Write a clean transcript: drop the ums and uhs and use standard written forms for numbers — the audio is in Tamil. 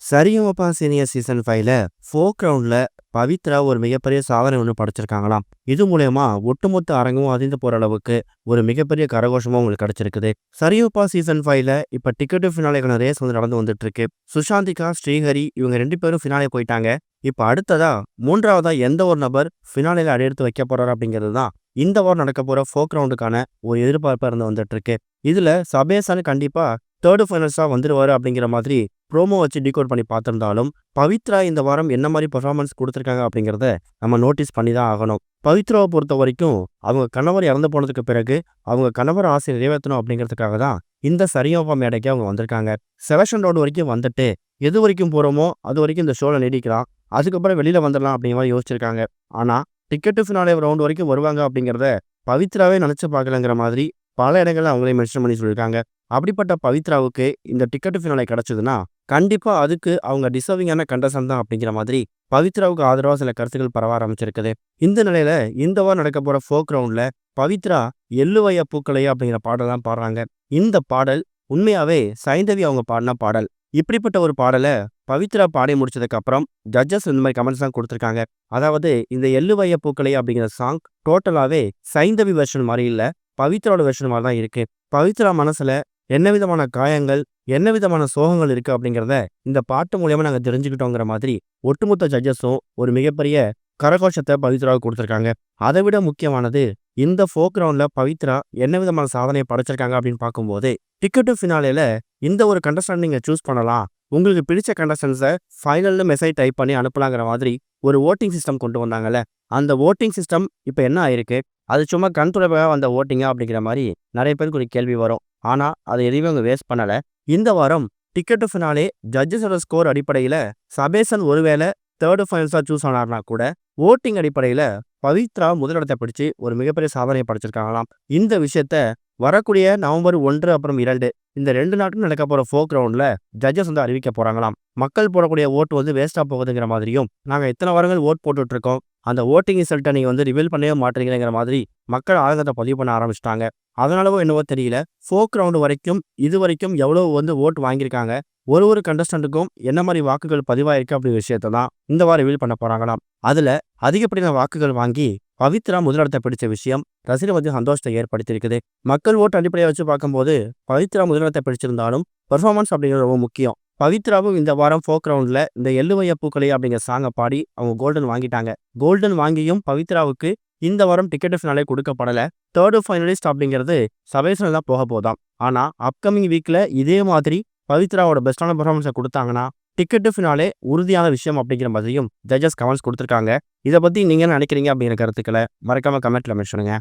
சரிகமபா சீனியர் சீசன் 5ல ஃபோக் ரவுண்ட்ல பவித்ரா ஒரு மிகப்பெரிய சாதனை ஒன்று படைச்சிருக்காங்களாம். இது மூலயமா ஒட்டுமொத்த அரங்கும் அதிர்ந்து போற அளவுக்கு ஒரு மிகப்பெரிய கரகோஷமும் உங்களுக்கு கிடைச்சிருக்குது. சரிகமபா சீசன் 5ல இப்ப டிக்கெட் ஃபினாலேக்கான ரேஸ் வந்து நடந்து வந்துட்டு இருக்கு. சுஷாந்திகா, ஸ்ரீஹரி இவங்க 2 பேரும் ஃபினாலே போயிட்டாங்க. இப்ப அடுத்ததா 3வதா எந்த ஒரு நபர் ஃபினாலேல அடியெடுத்து வைக்க போறாரு அப்படிங்கிறது தான் இந்த வாரம் நடக்க போற ஃபோக் ரவுண்டுக்கான ஒரு எதிர்பார்ப்பா இருந்து வந்துட்டு இருக்கு. இதுல சபேசான் கண்டிப்பா தேர்டு ஃபைனல்ஸா வந்துருவாரு அப்படிங்கிற மாதிரி ப்ரோமோ வச்சு டீகோட் பண்ணி பார்த்திருந்தாலும், பவித்ரா இந்த வாரம் என்ன மாரி பெர்ஃபார்மன்ஸ் குடுத்துருக்காங்க அப்படிங்கிறத நம்ம நோட்டீஸ் பண்ணி தான் ஆகணும். பவித்ராவ பொறுத்தவரைக்கும், அவங்க கணவர் இறந்து போனதுக்கு பிறகு, அவங்க கணவர் ஆசைய நிறைவேத்தணும் அப்படிங்கிறதுக்காக தான் இந்த சரிகமபா மேடைக்கு அவங்க வந்திருக்காங்க. செலக்ஷன் ரவுண்ட் வரைக்கும் வந்துட்டு, எது வரைக்கும் போறோமோ, அது வரைக்கும் இந்த ஷோல நீடிக்கலாம். அதுக்கப்புறம் வெளியில வந்துடலாம் அப்படிங்கிற மாரி யோசிச்சிருக்காங்க. ஆனா, டிக்கெட் டூ ஃபினாலே ரவுண்ட் வரைக்கும் வருவாங்க அப்படிங்கிறத பவித்ராவே நினைச்சு பார்க்கலங்கிற மாதிரி பல இடங்கள்ல அவங்களே மென்ஷன் பண்ணி சொல்லியிருக்காங்க. அப்படிப்பட்ட பவித்ராவுக்கு இந்த டிக்கெட் ஃபினாலே கிடைச்சதுன்னா, கண்டிப்பா அதுக்கு அவங்க டிசர்விங்கான கண்டஸ்டன்ட் தான் அப்படிங்கிற மாதிரி பவித்ராவுக்கு ஆதரவா சில கருத்துக்கள் பரவ ஆரம்பிச்சிருக்குது. இந்த நிலையில இந்த வாரம் நடக்க போற ஃபோக் ரவுண்ட்ல பவித்ரா "எள்ளுவைய பூக்களையா" அப்படிங்கிற பாடல் தான் பாடுறாங்க. இந்த பாடல் உண்மையாவே சைந்தவி அவங்க பாடின பாடல். இப்படிப்பட்ட ஒரு பாடல பவித்ரா பாடி முடிச்சதுக்கு அப்புறம் ஜட்ஜஸ் இந்த மாதிரி கமெண்ட்ஸ் தான் கொடுத்துருக்காங்க. அதாவது இந்த "எள்ளுவைய பூக்களையா" அப்படிங்கிற சாங் டோட்டலாவே சைந்தவி வெர்ஷன் மாதிரி இல்ல, பவித்ராவோட வெர்ஷன் மாதிரி தான் இருக்கு. பவித்ரா மனசுல என்ன விதமான காயங்கள், என்ன விதமான சோகங்கள் இருக்கு அப்படிங்கிறத இந்த பாட்டு மூலியமா நாங்க தெரிஞ்சுக்கிட்டோங்கிற மாதிரி ஒட்டுமொத்த ஜட்ஜஸும் ஒரு மிகப்பெரிய கரகோஷத்தை பவித்ராவுக்கு கொடுத்துருக்காங்க. அதை விட முக்கியமானது, இந்த ஃபோக் ரவுண்ட்ல பவித்ரா என்ன விதமான சாதனையை படைச்சிருக்காங்க அப்படின்னு பார்க்கும்போது, டிக்கெட் டு ஃபினாலேல இந்த ஒரு கண்டஸ்டன்ட் நீங்க சூஸ் பண்ணலாம். உங்களுக்கு பிடிச்ச கண்டஸ்டன்ஸை ஃபைனல்ல மெசேஜ் டைப் பண்ணி அனுப்பலாங்கிற மாதிரி ஒரு ஓட்டிங் சிஸ்டம் கொண்டு வந்தாங்கல்ல. அந்த ஓட்டிங் சிஸ்டம் இப்போ என்ன ஆயிருக்கு? அது சும்மா கண் துடைப்பாக வந்த ஓட்டிங்கா அப்படிங்கிற மாதிரி நிறைய பேருக்கு ஒரு கேள்வி வரும். ஆனா, அதை எதையுமே அவங்க வேஸ்ட் பண்ணல. இந்த வாரம் டிக்கெட் டு ஃபினாலே ஜட்ஜஸோட ஸ்கோர் அடிப்படையில சபேசன் ஒருவேளை தேர்டு ஃபைனல்ஸா சூஸ் ஆனார்னா கூட, ஓட்டிங் அடிப்படையில பவித்ரா முதலிடத்தை பிடிச்சு ஒரு மிகப்பெரிய சாதனையை படைச்சிருக்காங்களாம். இந்த விஷயத்த வரக்கூடிய நவம்பர் 1 அப்புறம் 2 இந்த 2 நாட்களும் நடக்க போற ஃபோக் ரவுண்ட்ல ஜட்ஜஸ் வந்து அறிவிக்க போறாங்களாம். மக்கள் போடக்கூடிய ஓட்டு வந்து வேஸ்டா போகுதுங்கிற மாதிரியும், நாங்க இத்தனை வாரங்கள் ஓட் போட்டுட்டு இருக்கோம், அந்த ஓட்டிங் ரிசல்ட்டை நீங்க வந்து ரிவீல் பண்ணவே மாட்டீங்கிற மாதிரி மக்கள் ஆதங்கத்தை பதிவு பண்ண ஆரம்பிச்சிட்டாங்க. அதனாலவோ என்னவோ தெரியல, ஃபோக் ரவுண்டு வரைக்கும் இது வரைக்கும் எவ்வளவு வந்து ஓட்டு வாங்கியிருக்காங்க, ஒரு கண்டஸ்டன்ட்டுக்கும் என்ன மாதிரி வாக்குகள் பதிவாயிருக்கு அப்படிங்கிற விஷயத்தை தான் இந்த வாரம் ரிவீல் பண்ண போறாங்களாம். அதுல அதிகப்படியான வாக்குகள் வாங்கி பவித்ரா முதலிடத்தை பிடிச்ச விஷயம் ரசிகர் வந்து சந்தோஷத்தை ஏற்படுத்தியிருக்குது. மக்கள் ஓட்டு அடிப்படையை வச்சு பார்க்கும்போது பவித்ரா முதலிடத்தை பிடிச்சிருந்தாலும் பெர்ஃபார்மன்ஸ் அப்படிங்கிறது ரொம்ப முக்கியம். பவித்ராவும் இந்த வாரம் ஃபோக் ரவுண்ட்ல இந்த "எள்ளுவைய பூக்களே" அப்படிங்கிற சாங்கை பாடி அவங்க கோல்டன் வாங்கிட்டாங்க. கோல்டன் வாங்கியும் பவித்ராவுக்கு இந்த வாரம் டிக்கெட் ஃபினாலே கொடுக்கப்படல. தேர்டு ஃபைனலிஸ்ட் அப்படிங்கிறது சபேசன் தான் போக போதாம். ஆனா அப்கமிங் வீக்ல இதே மாதிரி பவித்ராவோட பெஸ்டான பெர்ஃபார்மன்ஸை கொடுத்தாங்கன்னா, டிக்கெட் ஃபினாலே உறுதியான விஷயம் அப்படிங்கிற மாதிரியும் ஜட்ஜஸ் கமெண்ட்ஸ் கொடுத்துருக்காங்க. இதை பத்தி நீங்க என்ன நினைக்கிறீங்க அப்படிங்கிற கருத்துக்களை மறக்காம கமெண்ட்ல மென்ஷன் பண்ணுங்க.